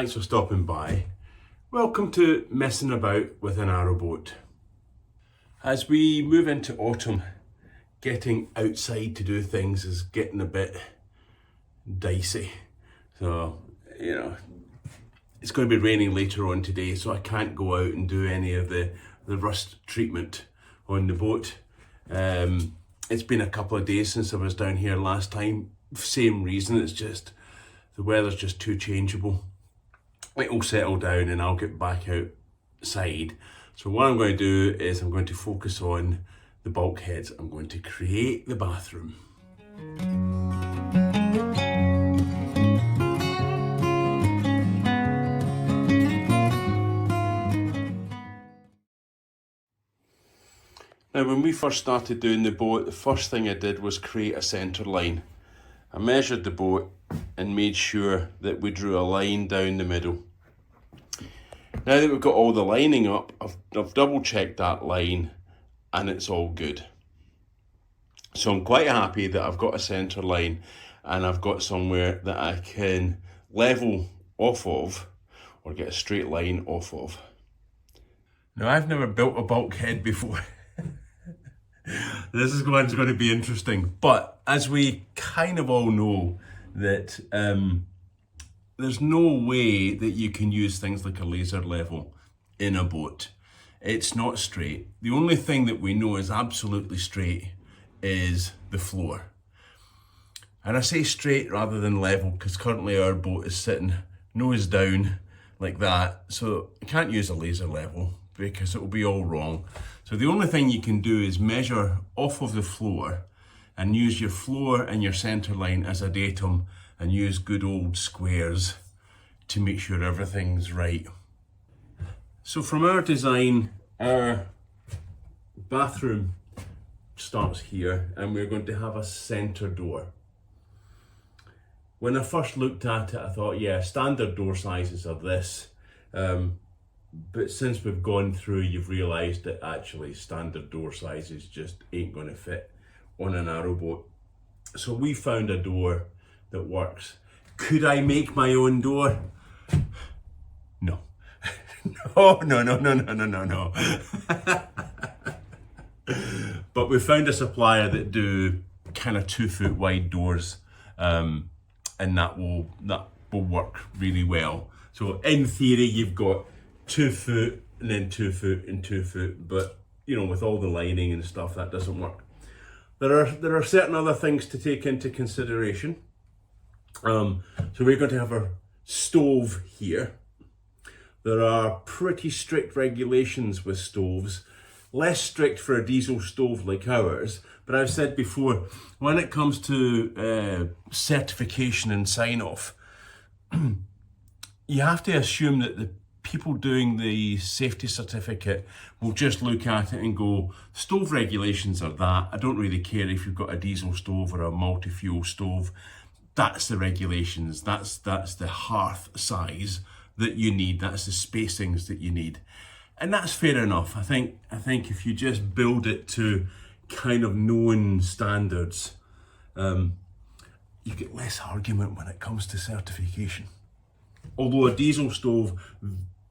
thanks for stopping by. Welcome to Messing About with a Narrowboat. As we move into autumn, getting outside to do things is getting a bit dicey. So, it's going to be raining later on today, so I can't go out and do any of the rust treatment on the boat. It's been a couple of days since I was down here last time. Same reason, it's just the weather's just too changeable. It'll settle down and I'll get back outside. So what I'm going to do is I'm going to focus on the bulkheads. I'm going to create the bathroom. Now, when we first started doing the boat, the first thing I did was create a centre line. I measured the boat and made sure that we drew a line down the middle. Now that we've got all the lining up, I've double checked that line and it's all good. So I'm quite happy that I've got a centre line and I've got somewhere that I can level off of or get a straight line off of. Now, I've never built a bulkhead before. This is going to be interesting, but as we kind of all know that there's no way that you can use things like a laser level in a boat. It's not straight. The only thing that we know is absolutely straight is the floor. And I say straight rather than level because currently our boat is sitting nose down like that, so I can't use a laser level because it will be all wrong. So the only thing you can do is measure off of the floor and use your floor and your centre line as a datum and use good old squares to make sure everything's right. So from our design, our bathroom starts here and we're going to have a centre door. When I first looked at it, I thought, yeah, standard door sizes are this. But since we've gone through, you've realised that actually standard door sizes just ain't going to fit on a narrowboat. So we found a door that works. Could I make my own door? No. No. But we found a supplier that do kind of 2 foot wide doors, and that will work really well. So in theory, you've got 2 foot and then 2 foot and 2 foot, but with all the lining and stuff, that doesn't work. There are certain other things to take into consideration. So we're going to have our stove here. There are pretty strict regulations with stoves, less strict for a diesel stove like ours, but I've said before, when it comes to certification and sign-off, you have to assume that the people doing the safety certificate will just look at it and go, stove regulations are that. I don't really care if you've got a diesel stove or a multi-fuel stove. That's the regulations. That's the hearth size that you need. That's the spacings that you need. And that's fair enough. I think if you just build it to kind of known standards, you get less argument when it comes to certification. Although a diesel stove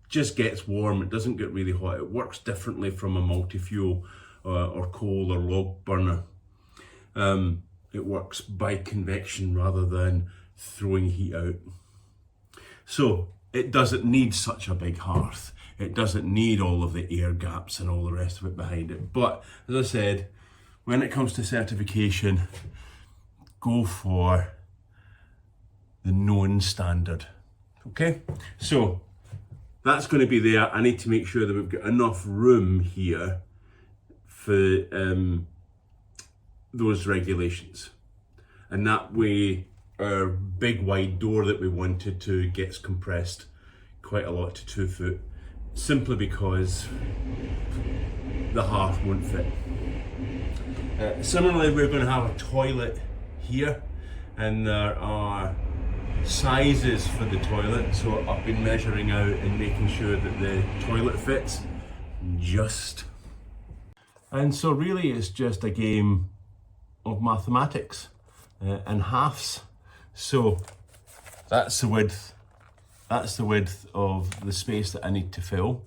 just gets warm, it doesn't get really hot. It works differently from a multi-fuel or coal or log burner. It works by convection rather than throwing heat out. So it doesn't need such a big hearth. It doesn't need all of the air gaps and all the rest of it behind it. But as I said, when it comes to certification, go for the known standard. Okay, so that's going to be there. I need to make sure that we've got enough room here for those regulations. And that way our big wide door that we wanted to gets compressed quite a lot to 2 foot, simply because the hearth won't fit. Similarly, we're going to have a toilet here, and there are sizes for the toilet, so I've been measuring out and making sure that the toilet fits just. And so really it's just a game of mathematics and halves. So that's the width That's the width of the space that I need to fill.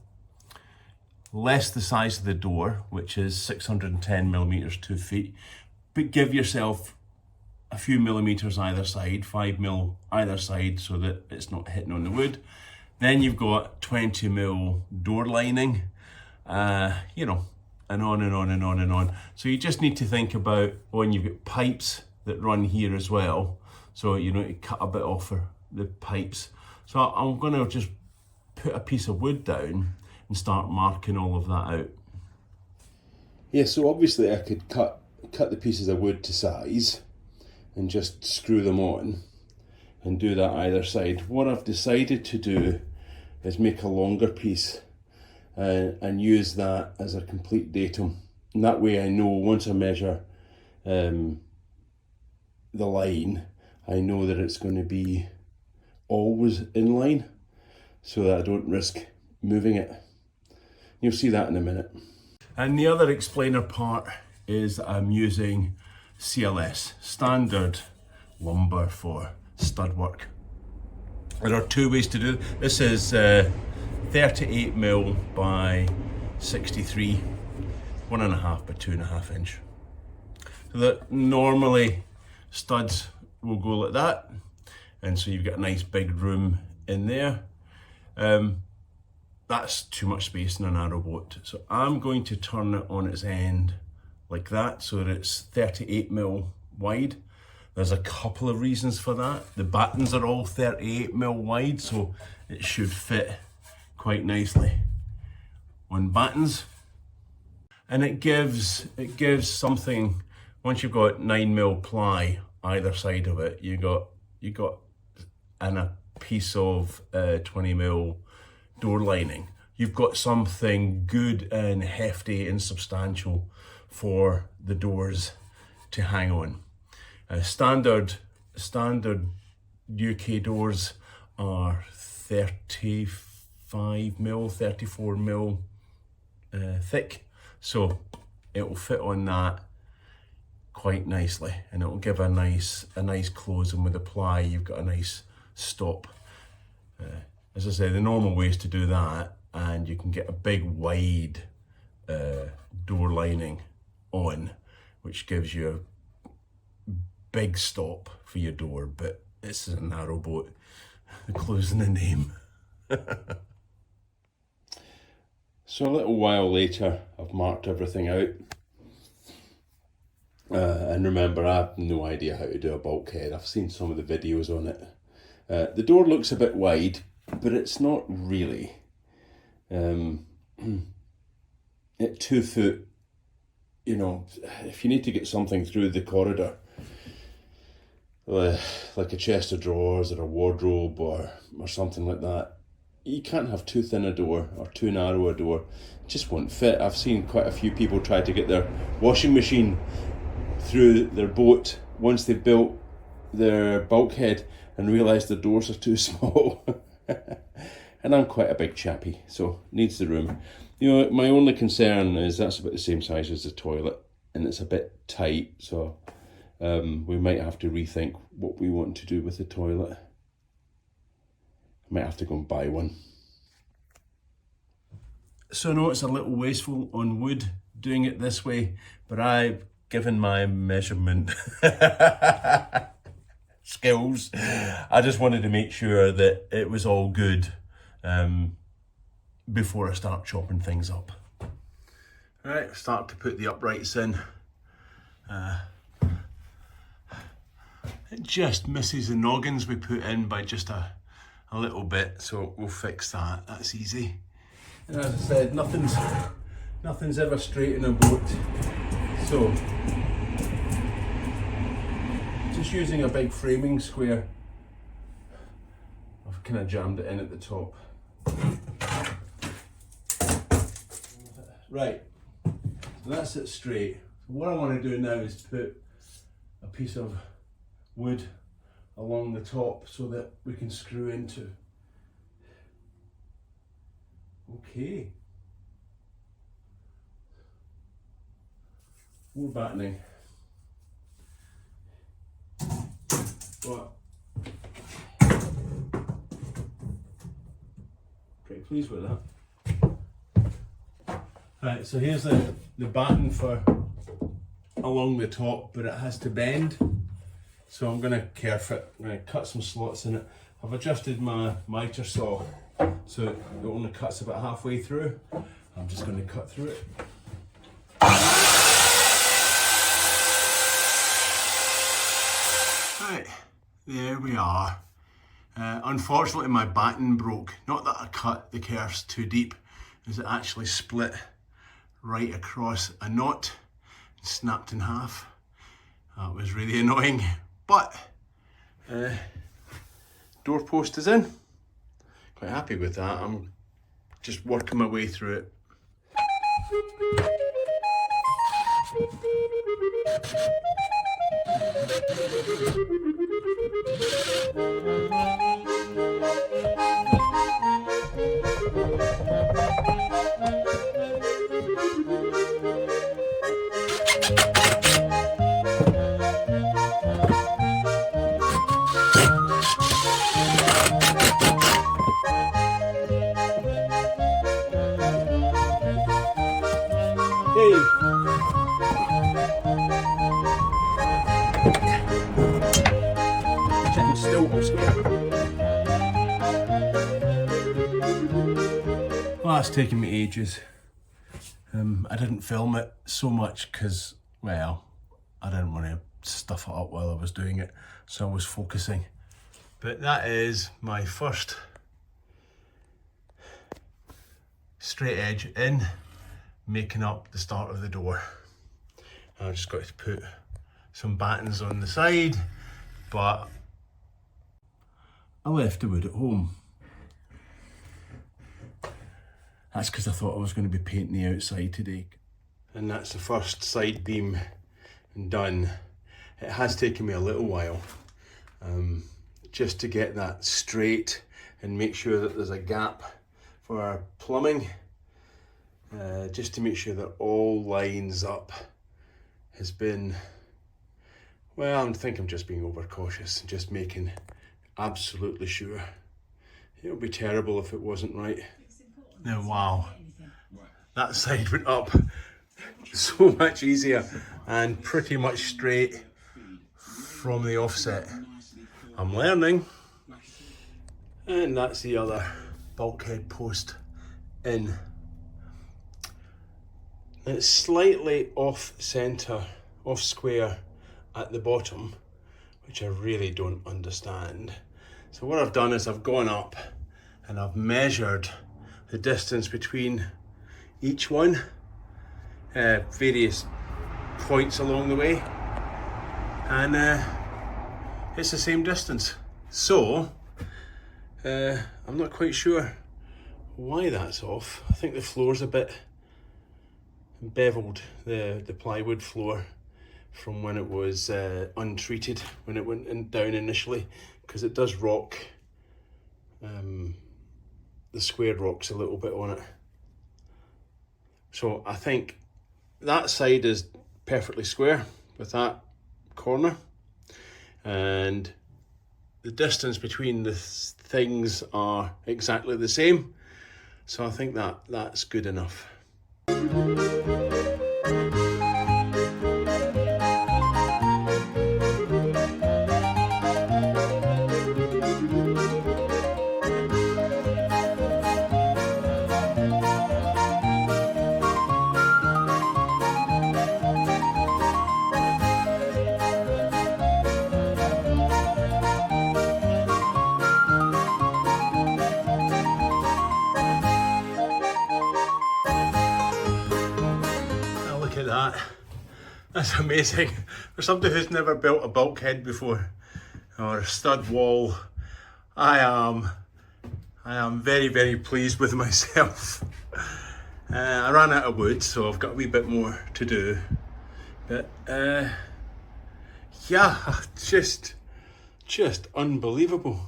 Less the size of the door, which is 610 millimeters, 2 feet, but give yourself a few millimeters either side, 5 mil either side, so that it's not hitting on the wood. Then you've got 20 mil door lining, you know, and on and on and on and on. So you just need to think about when you've got pipes that run here as well. So you know, to cut a bit off the pipes. So I'm gonna just put a piece of wood down and start marking all of that out. Yeah, so obviously I could cut the pieces of wood to size and just screw them on and do that either side. What I've decided to do is make a longer piece and use that as a complete datum. And that way I know once I measure the line, I know that it's going to be always in line so that I don't risk moving it. You'll see that in a minute. And the other explainer part is I'm using CLS, standard lumber for stud work. There are two ways to do it. This is 38 mil by 63, 1.5 by 2.5 inch. So that normally studs will go like that, and so you've got a nice big room in there. That's too much space in a narrow boat. So I'm going to turn it on its end like that so that it's 38 mil wide. There's a couple of reasons for that. The battens are all 38 mil wide, so it should fit quite nicely on battens. And it gives something, once you've got 9 mil ply either side of it, you got and a piece of 20 mil door lining, you've got something good and hefty and substantial for the doors to hang on. Standard UK doors are 35 mil, 34 mil thick, so it will fit on that quite nicely, and it will give a nice close, and with the ply you've got a nice stop. As I say, the normal way is to do that, and you can get a big wide door lining on, which gives you a big stop for your door, but this is a narrow boat. The clue's in the name. So a little while later, I've marked everything out. And remember, I have no idea how to do a bulkhead. I've seen some of the videos on it. The door looks a bit wide, but it's not really. At 2 foot, you know, if you need to get something through the corridor, like a chest of drawers or a wardrobe or something like that, you can't have too thin a door or too narrow a door. It just won't fit. I've seen quite a few people try to get their washing machine through their boat once they've built their bulkhead and realised the doors are too small. And I'm quite a big chappy, so needs the room. You know, my only concern is that's about the same size as the toilet, and it's a bit tight, so we might have to rethink what we want to do with the toilet. I might have to go and buy one. So I know it's a little wasteful on wood doing it this way, but I've given my measurement skills. I just wanted to make sure that it was all good before I start chopping things up. Right, start to put the uprights in. It just misses the noggins we put in by just a little bit, so we'll fix that. That's easy. And as I said, nothing's ever straight in a boat, so just using a big framing square, I've kind of jammed it in at the top. Right, so that's it straight. So what I want to do now is put a piece of wood along the top so that we can screw into. Okay. More battening. But pleased with that. Right, so here's the batten for along the top, but it has to bend. So I'm going to kerf it. I'm going to cut some slots in it. I've adjusted my miter saw so it only cuts about halfway through. I'm just going to cut through it. Right, there we are. Unfortunately my batten broke. Not that I cut the kerfs too deep, as it actually split right across a knot and snapped in half. That was really annoying, but doorpost is in. Quite happy with that. I'm just working my way through it. Well, that's taken me ages. I didn't film it so much because, well, I didn't want to stuff it up while I was doing it, so I was focusing. But that is my first straight edge in, making up the start of the door. I've just got to put some battens on the side, but I left the wood at home. That's because I thought I was going to be painting the outside today. And that's the first side beam done. It has taken me a little while just to get that straight and make sure that there's a gap for our plumbing. Just to make sure that all lines up has been, well, I think I'm just being overcautious and just making absolutely sure. It would be terrible if it wasn't right. Now, wow, that side went up so much easier and pretty much straight from the offset. I'm learning. And that's the other bulkhead post in. It's slightly off centre, off square at the bottom, which I really don't understand. So what I've done is I've gone up and I've measured the distance between each one, various points along the way, and it's the same distance. So I'm not quite sure why that's off. I think the floor's a bit beveled, the plywood floor, from when it was untreated, when it went down initially, because it does rock. The squared rocks a little bit on it. So I think that side is perfectly square with that corner, and the distance between the things are exactly the same. So I think that's good enough. That's amazing. For somebody who's never built a bulkhead before, or a stud wall, I am very, very pleased with myself. I ran out of wood, so I've got a wee bit more to do. But yeah, just unbelievable.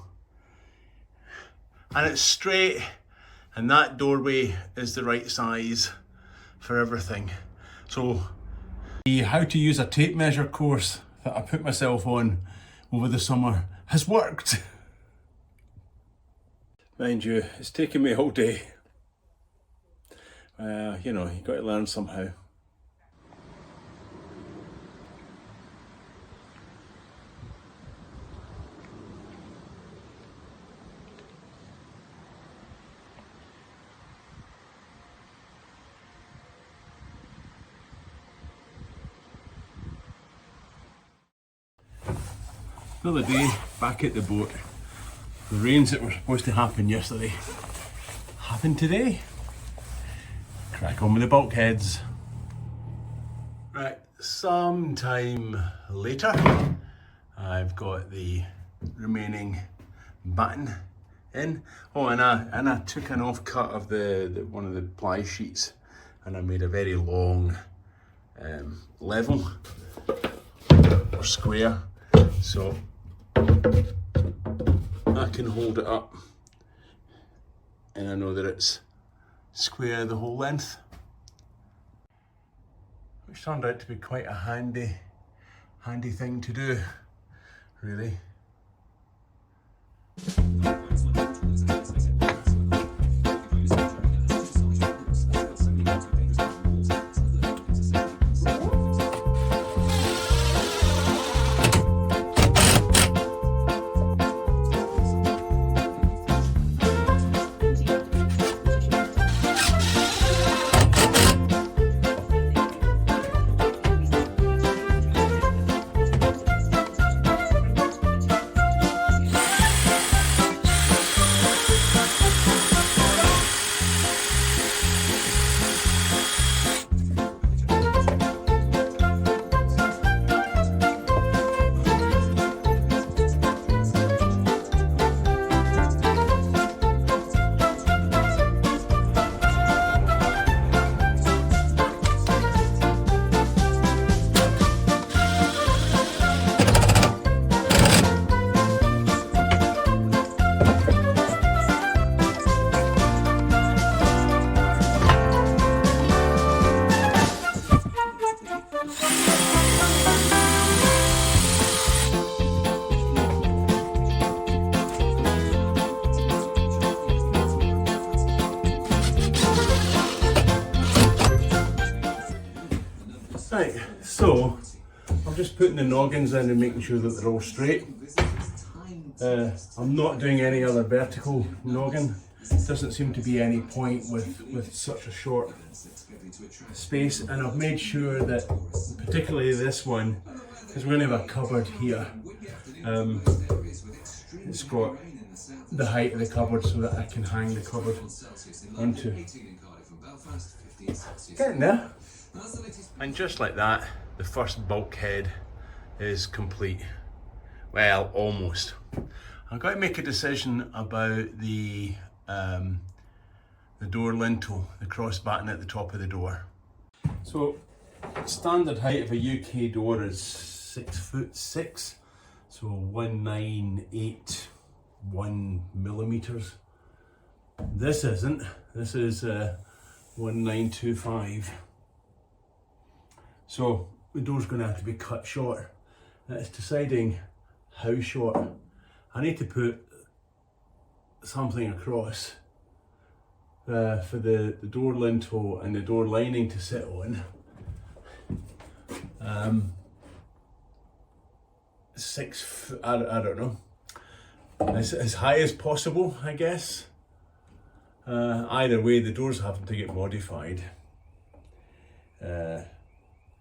And it's straight, and that doorway is the right size for everything. So the how to use a tape measure course that I put myself on over the summer has worked. Mind you, it's taken me all day. You know, you got to learn somehow. Another day back at the boat. The rains that were supposed to happen yesterday happened today. Crack on with the bulkheads. Right, sometime later, I've got the remaining batten in. Oh, and I took an off cut of the one of the ply sheets, and I made a very long level or square, so I can hold it up and I know that it's square the whole length, which turned out to be quite a handy thing to do, really. Right, so I'm just putting the noggins in and making sure that they're all straight. I'm not doing any other vertical noggin. Doesn't seem to be any point with such a short space, and I've made sure that particularly this one, because we're going to have a cupboard here, it's got the height of the cupboard so that I can hang the cupboard onto. Getting there. And just like that, the first bulkhead is complete. Well, almost. I've got to make a decision about the door lintel, the cross batten at the top of the door. So, standard height of a UK door is 6'6", so 1981 millimeters. This isn't. This is 1925. So the door's going to have to be cut short. Now it's deciding how short. I need to put something across for the door lintel and the door lining to sit on. 6 foot, I don't know, as high as possible, I guess. Either way, the door's having to get modified.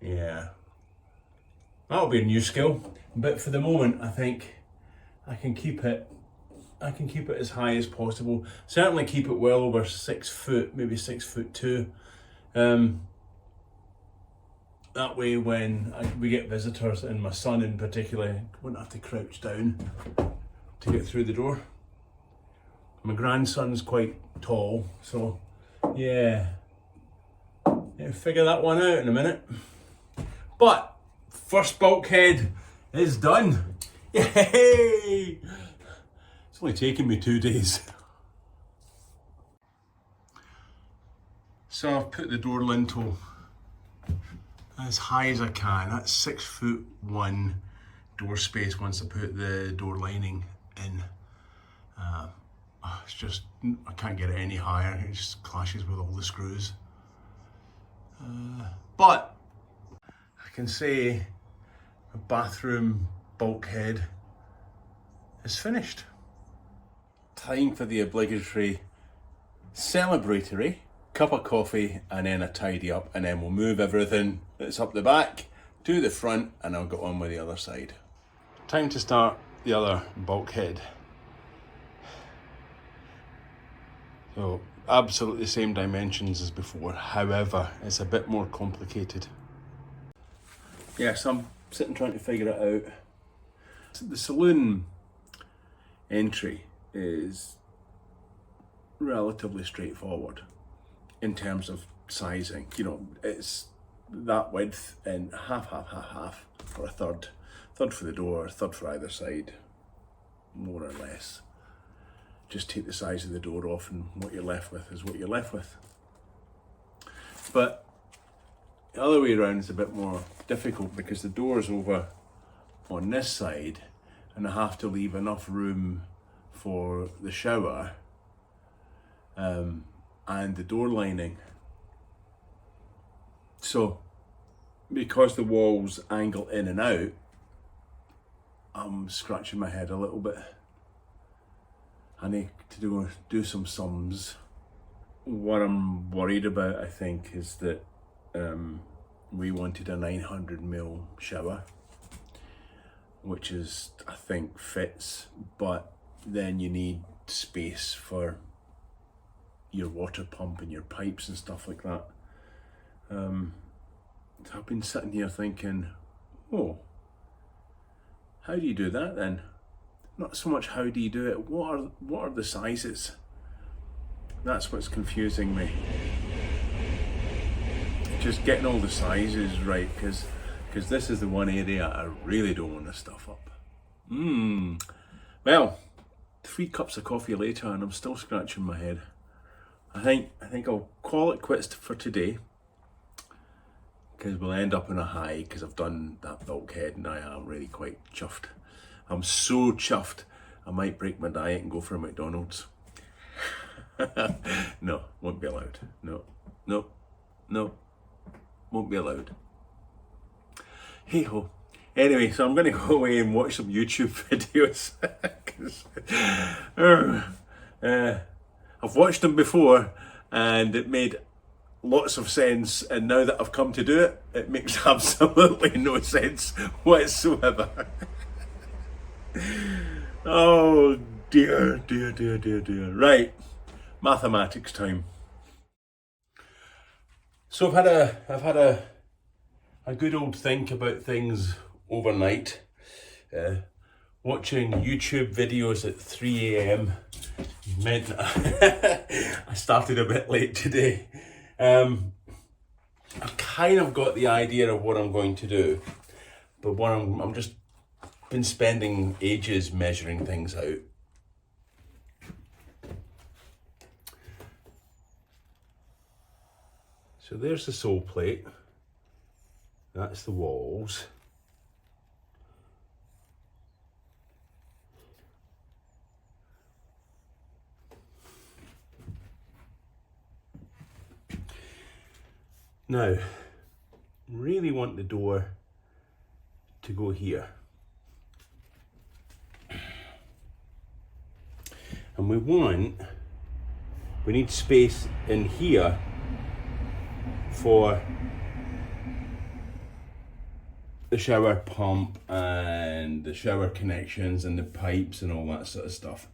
Yeah, that'll be a new skill, but for the moment I think I can keep it as high as possible. Certainly keep it well over 6 foot, maybe 6'2". That way when we get visitors, and my son in particular, won't have to crouch down to get through the door. My grandson's quite tall, so yeah, figure that one out in a minute. But first bulkhead is done. Yay! It's only taken me 2 days. So I've put the door lintel as high as I can. That's 6'1" door space once I put the door lining in. It's just, I can't get it any higher. It just clashes with all the screws. But I can say the bathroom bulkhead is finished. Time for the obligatory celebratory cup of coffee and then a tidy up, and then we'll move everything that's up the back to the front and I'll get on with the other side. Time to start the other bulkhead. So absolutely the same dimensions as before, however it's a bit more complicated. Yes, I'm sitting trying to figure it out. The saloon entry is relatively straightforward in terms of sizing. You know, it's that width and half for a third for the door, third for either side, more or less. Just take the size of the door off and what you're left with is what you're left with. But the other way around is a bit more difficult because the door's over on this side and I have to leave enough room for the shower and the door lining. So because the walls angle in and out, I'm scratching my head a little bit. I need to do some sums. What I'm worried about, I think, is that we wanted a 900mm shower, which is, I think, fits, but then you need space for your water pump and your pipes and stuff like that. I've been sitting here thinking, oh, how do you do that then? Not so much how do you do it, what are the sizes? That's what's confusing me. Just getting all the sizes right, because this is the one area I really don't want to stuff up. Well, 3 cups of coffee later and I'm still scratching my head. I think I'll call it quits for today, because we'll end up in a high because I've done that bulkhead and I am really quite chuffed. I'm so chuffed I might break my diet and go for a McDonald's. No, won't be allowed. No, won't be allowed. Hey ho. Anyway, so I'm going to go away and watch some YouTube videos. I've watched them before and it made lots of sense, and now that I've come to do it, it makes absolutely no sense whatsoever. Oh dear. Right, mathematics time. So I've had a good old think about things overnight. Watching YouTube videos at 3 a.m. meant I started a bit late today. I've kind of got the idea of what I'm going to do, but I'm just been spending ages measuring things out. So there's the sole plate, that's the walls. Now, really want the door to go here. And we need space in here for the shower pump and the shower connections and the pipes and all that sort of stuff.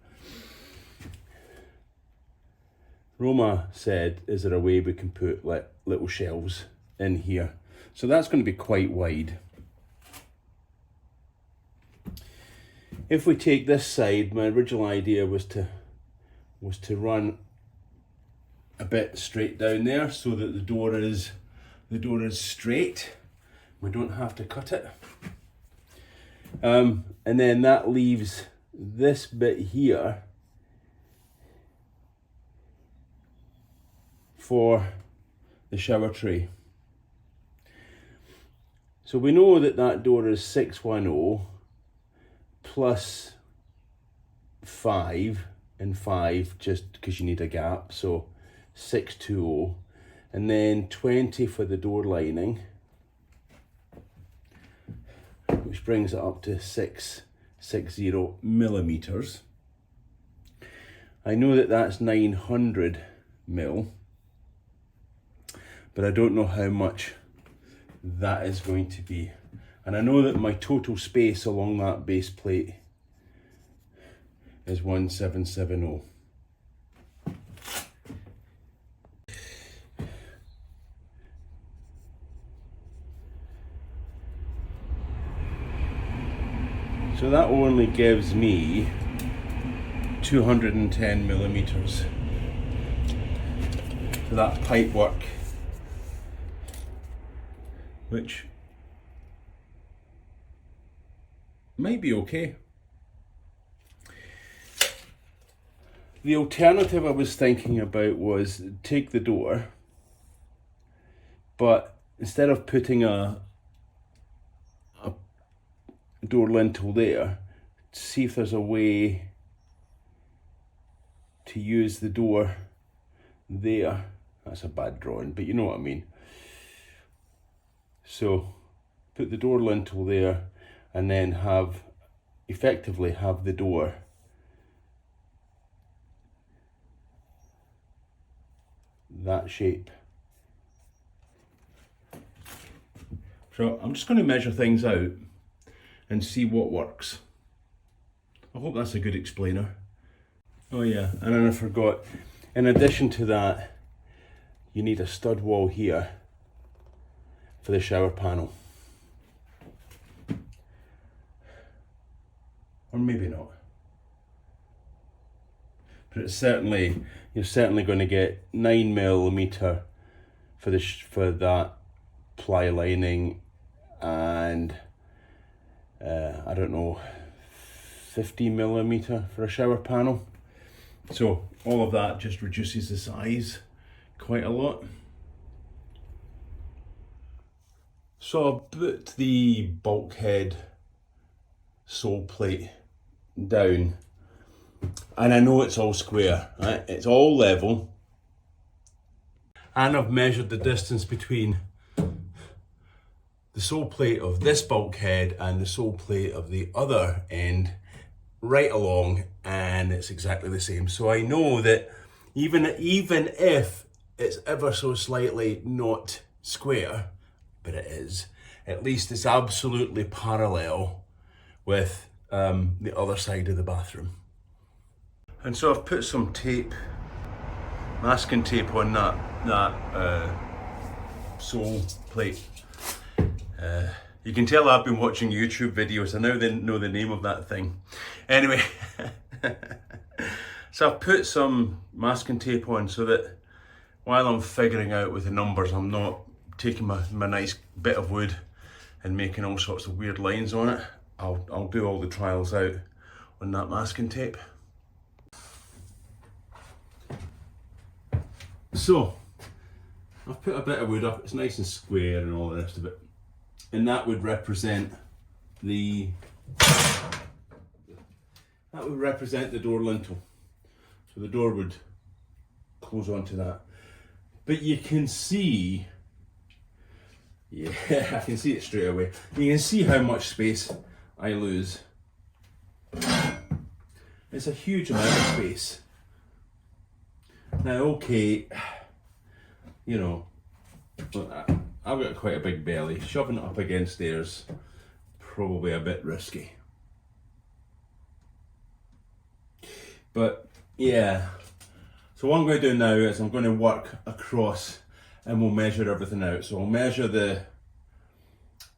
Roma said, is there a way we can put like little shelves in here? So that's going to be quite wide. If we take this side, my original idea was to run a bit straight down there so that the door is straight. We don't have to cut it. And then that leaves this bit here for the shower tray. So we know that door is 610 plus 5 and 5 just because you need a gap, so 620. and then 20 for the door lining, which brings it up to 660 millimeters. I know that that's 900 mil, but I don't know how much that is going to be. And I know that my total space along that base plate is 1770. So that only gives me 210 millimeters for that pipe work, which might be okay. The alternative I was thinking about was take the door, but instead of putting a door lintel there, see if there's a way to use the door there. That's a bad drawing, but you know what I mean. So put the door lintel there and then effectively have the door that shape. So I'm just going to measure things out and see what works. I hope that's a good explainer. Oh yeah, and then I forgot, in addition to that, you need a stud wall here for the shower panel. Or maybe not. But it's certainly, you're certainly going to get 9 millimeter for that ply lining, and I don't know, 50 millimeter for a shower panel. So all of that just reduces the size quite a lot. So I'll put the bulkhead sole plate down, and I know it's all square, right? It's all level, and I've measured the distance between the sole plate of this bulkhead and the sole plate of the other end right along, and it's exactly the same. So I know that even if it's ever so slightly not square, but it is, at least it's absolutely parallel with the other side of the bathroom. And so I've put some tape, masking tape on that sole plate. You can tell I've been watching YouTube videos. I now know the name of that thing. Anyway, so I've put some masking tape on so that while I'm figuring out with the numbers, I'm not taking my nice bit of wood and making all sorts of weird lines on it. I'll do all the trials out on that masking tape. So I've put a bit of wood up. It's nice and square and all the rest of it. And that would represent the door lintel. So the door would close onto that. But you can see, yeah, I can see it straight away. You can see how much space I lose. It's a huge amount of space. Now, okay, you know, I've got quite a big belly. Shoving it up against stairs, probably a bit risky. But yeah, so what I'm going to do now is I'm going to work across and we'll measure everything out. So I'll measure the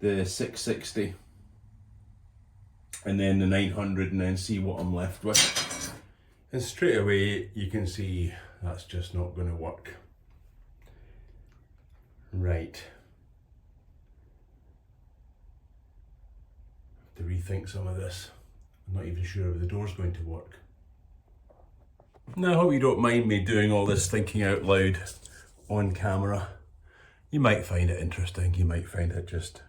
660 and then the 900 and then see what I'm left with. And straight away you can see that's just not going to work. Right. I have to rethink some of this. I'm not even sure if the door's going to work. Now I hope you don't mind me doing all this thinking out loud on camera. You might find it interesting, you might find it just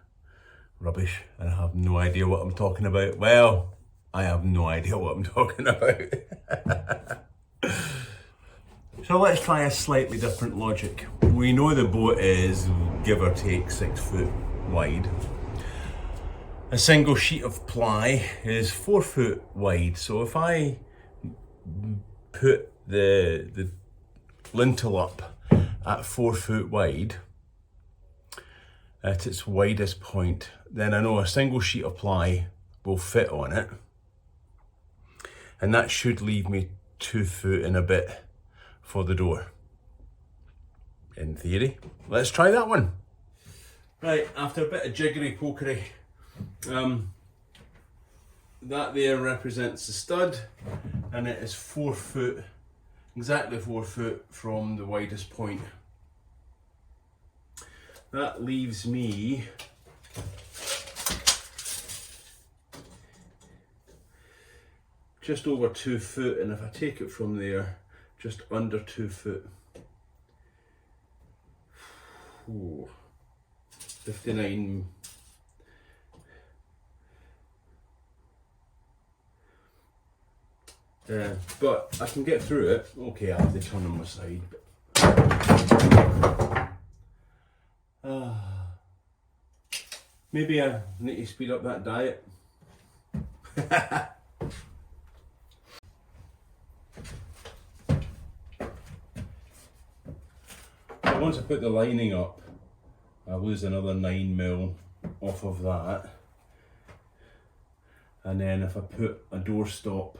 rubbish and I have no idea what I'm talking about. Well, I have no idea what I'm talking about. So let's try a slightly different logic. We know the boat is, give or take, 6 foot wide. A single sheet of ply is 4 foot wide. So if I put the lintel up at 4 foot wide, at its widest point, then I know a single sheet of ply will fit on it. And that should leave me 2 foot and a bit for the door. In theory. Let's try that one. Right, after a bit of jiggery pokery, that there represents the stud, and it is 4 foot, exactly 4 foot from the widest point. That leaves me just over 2 foot, and if I take it from there, just under 2 foot. Ooh, 59. But I can get through it. Okay, I have to turn on my side. Maybe I need to speed up that diet. So once I put the lining up, I lose another 9mm off of that. And then if I put a door stop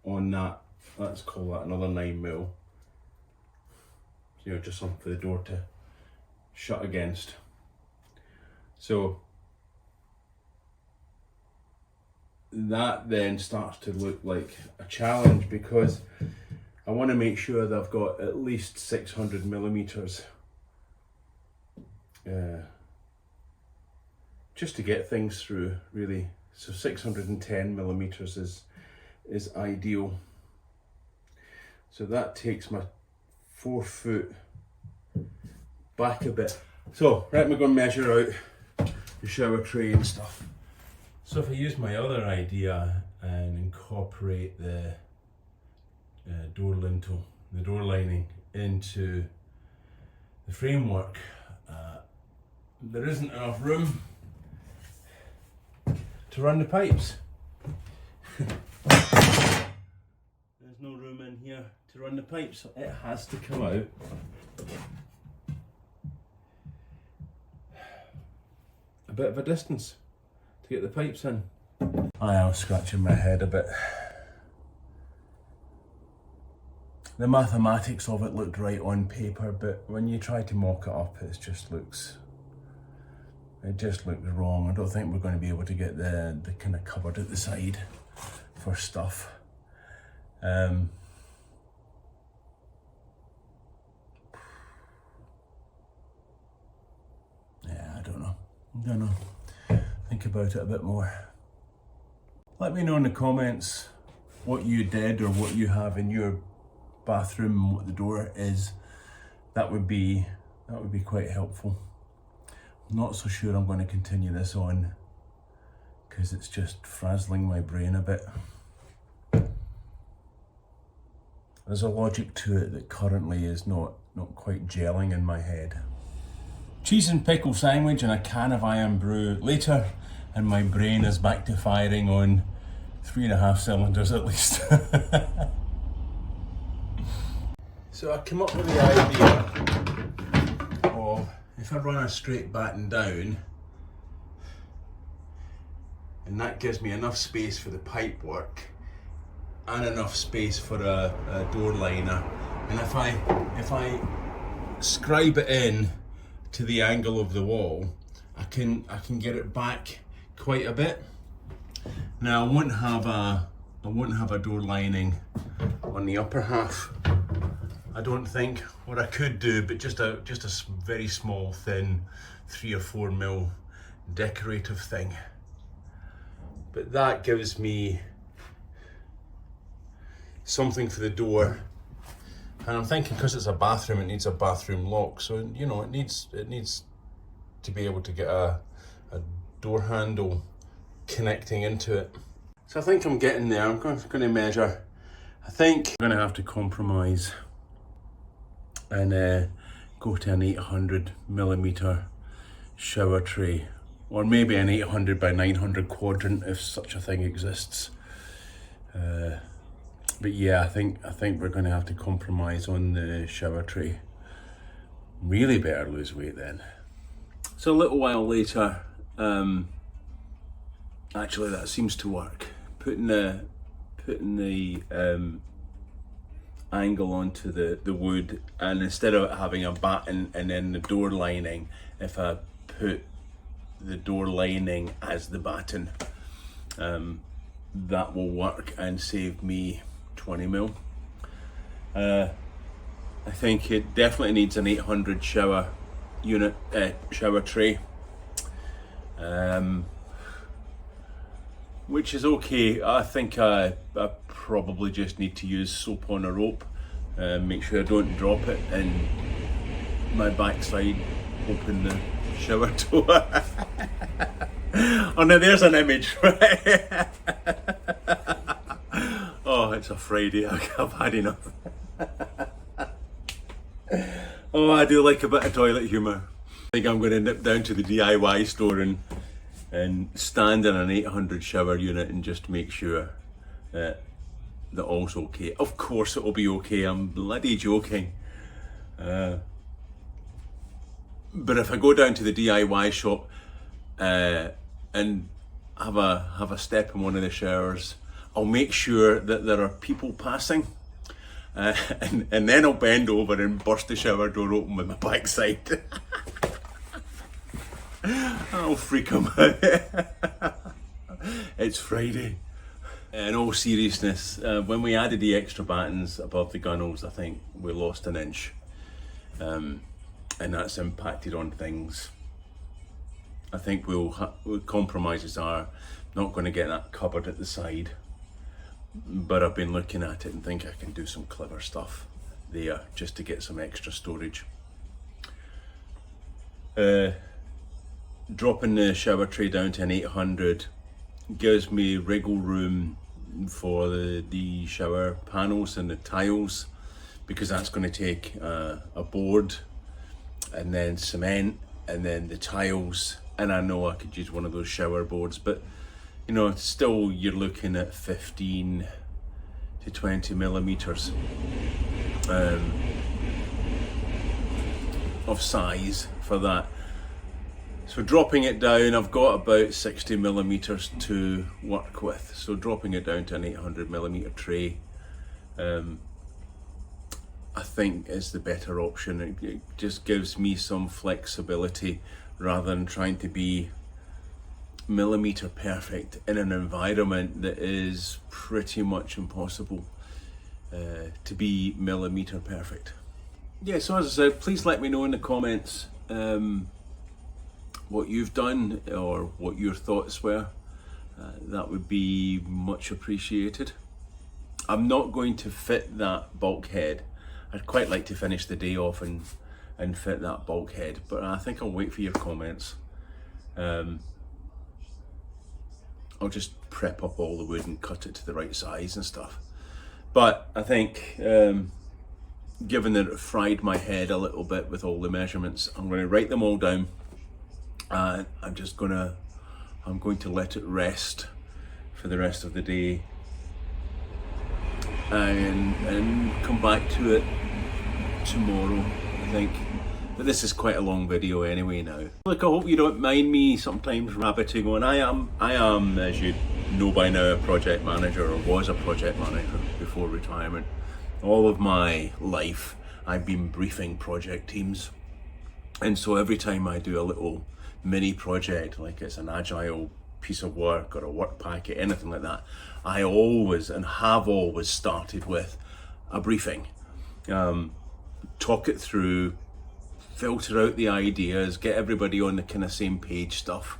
on that, let's call that another 9mm. You know, just something for the door to shut against. So that then starts to look like a challenge, because I want to make sure that I've got at least 600mm just to get things through, really. So 610mm is ideal. So that takes my 4 foot back a bit. So let me go and measure out the shower tray and stuff. So if I use my other idea and incorporate the door lintel, the door lining into the framework, there isn't enough room to run the pipes. There's no room in here to run the pipes, so it has to come out a bit of a distance to get the pipes in. I was scratching my head a bit. The mathematics of it looked right on paper, but when you try to mock it up, it just looks wrong. I don't think we're going to be able to get the kind of cupboard at the side for stuff. Yeah, I don't know. Think about it a bit more. Let me know in the comments what you did or what you have in your bathroom and what the door is. That would be quite helpful. I'm not so sure I'm going to continue this on, because it's just frazzling my brain a bit. There's a logic to it that currently is not quite gelling in my head. Cheese and pickle sandwich and a can of iron brew later, and my brain is back to firing on 3.5 cylinders at least. So I came up with the idea of, if I run a straight batten down, and that gives me enough space for the pipe work and enough space for a door liner, and if I scribe it in to the angle of the wall, I can get it back quite a bit. Now I won't have a door lining on the upper half, I don't think. What I could do, but just a very small, thin 3 or 4mm decorative thing. But that gives me something for the door. And I'm thinking, because it's a bathroom, it needs a bathroom lock. So, you know, it needs to be able to get a door handle connecting into it. So I think I'm getting there. I'm going to measure. I think I'm going to have to compromise and go to an 800mm shower tray, or maybe an 800 by 900 quadrant if such a thing exists. But yeah, I think we're going to have to compromise on the shower tray. Really better lose weight then. So a little while later, actually that seems to work. Putting the angle onto the wood, and instead of having a batten and then the door lining, if I put the door lining as the batten, that will work and save me 20mm. I think it definitely needs an 800 shower unit, shower tray, which is okay. I think I probably just need to use soap on a rope, make sure I don't drop it in my backside, open the shower door. Oh, now there's an image, right? Oh, it's a Friday, I've had enough. Oh, I do like a bit of toilet humour. I think I'm going to nip down to the DIY store and stand in an 800 shower unit and just make sure that all's okay. Of course it'll be okay, I'm bloody joking. But if I go down to the DIY shop and have a step in one of the showers, I'll make sure that there are people passing, and then I'll bend over and burst the shower door open with my backside. I'll freak them out. It's Friday. In all seriousness, when we added the extra battens above the gunnels, I think we lost an inch, and that's impacted on things. I think compromises are not going to get that cupboard at the side, but I've been looking at it and think I can do some clever stuff there just to get some extra storage. Dropping the shower tray down to an 800 gives me wriggle room for the shower panels and the tiles, because that's going to take a board and then cement and then the tiles, and I know I could use one of those shower boards, but you know, still you're looking at 15 to 20mm of size for that. So dropping it down, I've got about 60mm to work with. So dropping it down to an 800mm tray, I think is the better option. It just gives me some flexibility rather than trying to be millimeter perfect in an environment that is pretty much impossible to be millimeter perfect. Yeah, so as I said, please let me know in the comments what you've done or what your thoughts were. That would be much appreciated. I'm not going to fit that bulkhead. I'd quite like to finish the day off and fit that bulkhead, but I think I'll wait for your comments. I'll just prep up all the wood and cut it to the right size and stuff. But I think, given that it fried my head a little bit with all the measurements, I'm going to write them all down. I'm going to let it rest for the rest of the day, and come back to it tomorrow, I think. But this is quite a long video anyway now. Look, I hope you don't mind me sometimes rabbiting on. I am, as you know by now, a project manager, or was a project manager before retirement. All of my life, I've been briefing project teams. And so every time I do a little mini project, like it's an agile piece of work or a work packet, anything like that, I always and have always started with a briefing. Talk it through, filter out the ideas, get everybody on the kind of same page stuff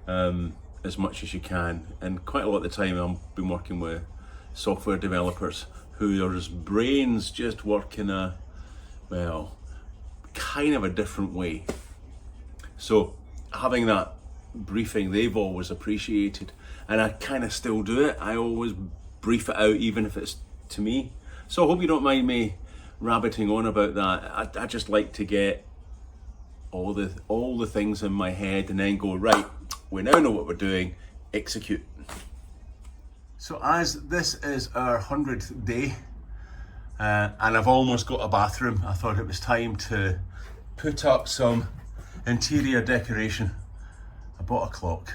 as much as you can. And quite a lot of the time I've been working with software developers whose brains just work in a, well, kind of a different way. So having that briefing, they've always appreciated, and I kind of still do it. I always brief it out, even if it's to me. So I hope you don't mind me rabbiting on about that. I just like to get all the things in my head and then go, right, we now know what we're doing, execute. So as this is our 100th day, and I've almost got a bathroom, I thought it was time to put up some interior decoration. I bought a clock.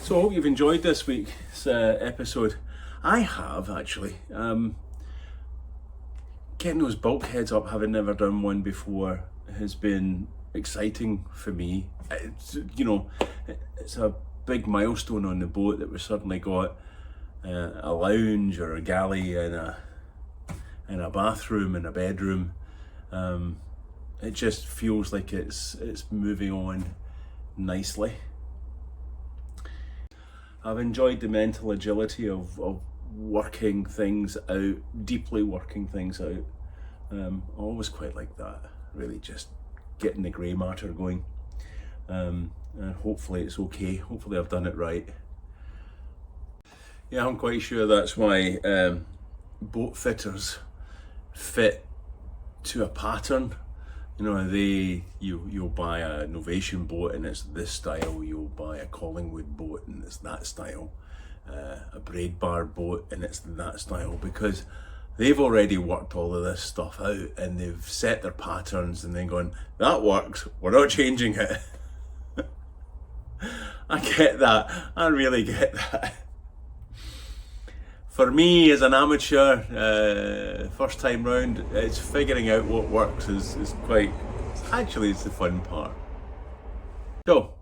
So I hope you've enjoyed this week's episode. I have, actually. Getting those bulkheads up, having never done one before, has been exciting for me. It's a big milestone on the boat that we've suddenly got a lounge or a galley and a bathroom and a bedroom. It just feels like it's moving on nicely. I've enjoyed the mental agility of working things out, deeply working things out. I always quite like that, really just getting the grey matter going. And hopefully it's okay, hopefully I've done it right. Yeah, I'm quite sure that's why boat fitters fit to a pattern. You know, you'll buy a Novation boat and it's this style, you'll buy a Collingwood boat and it's that style, a braid bar boat and it's that style, because they've already worked all of this stuff out and they've set their patterns and then gone, that works, we're not changing it. I get that, I really get that. For me, as an amateur, first time round, it's figuring out what works is it's the fun part. So,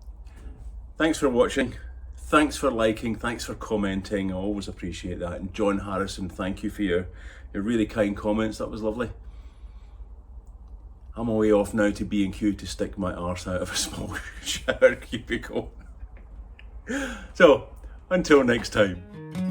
thanks for watching, thanks for liking, thanks for commenting, I always appreciate that. And John Harrison, thank you for your really kind comments, that was lovely. I'm away off now to B&Q to stick my arse out of a small shower cubicle. So, until next time.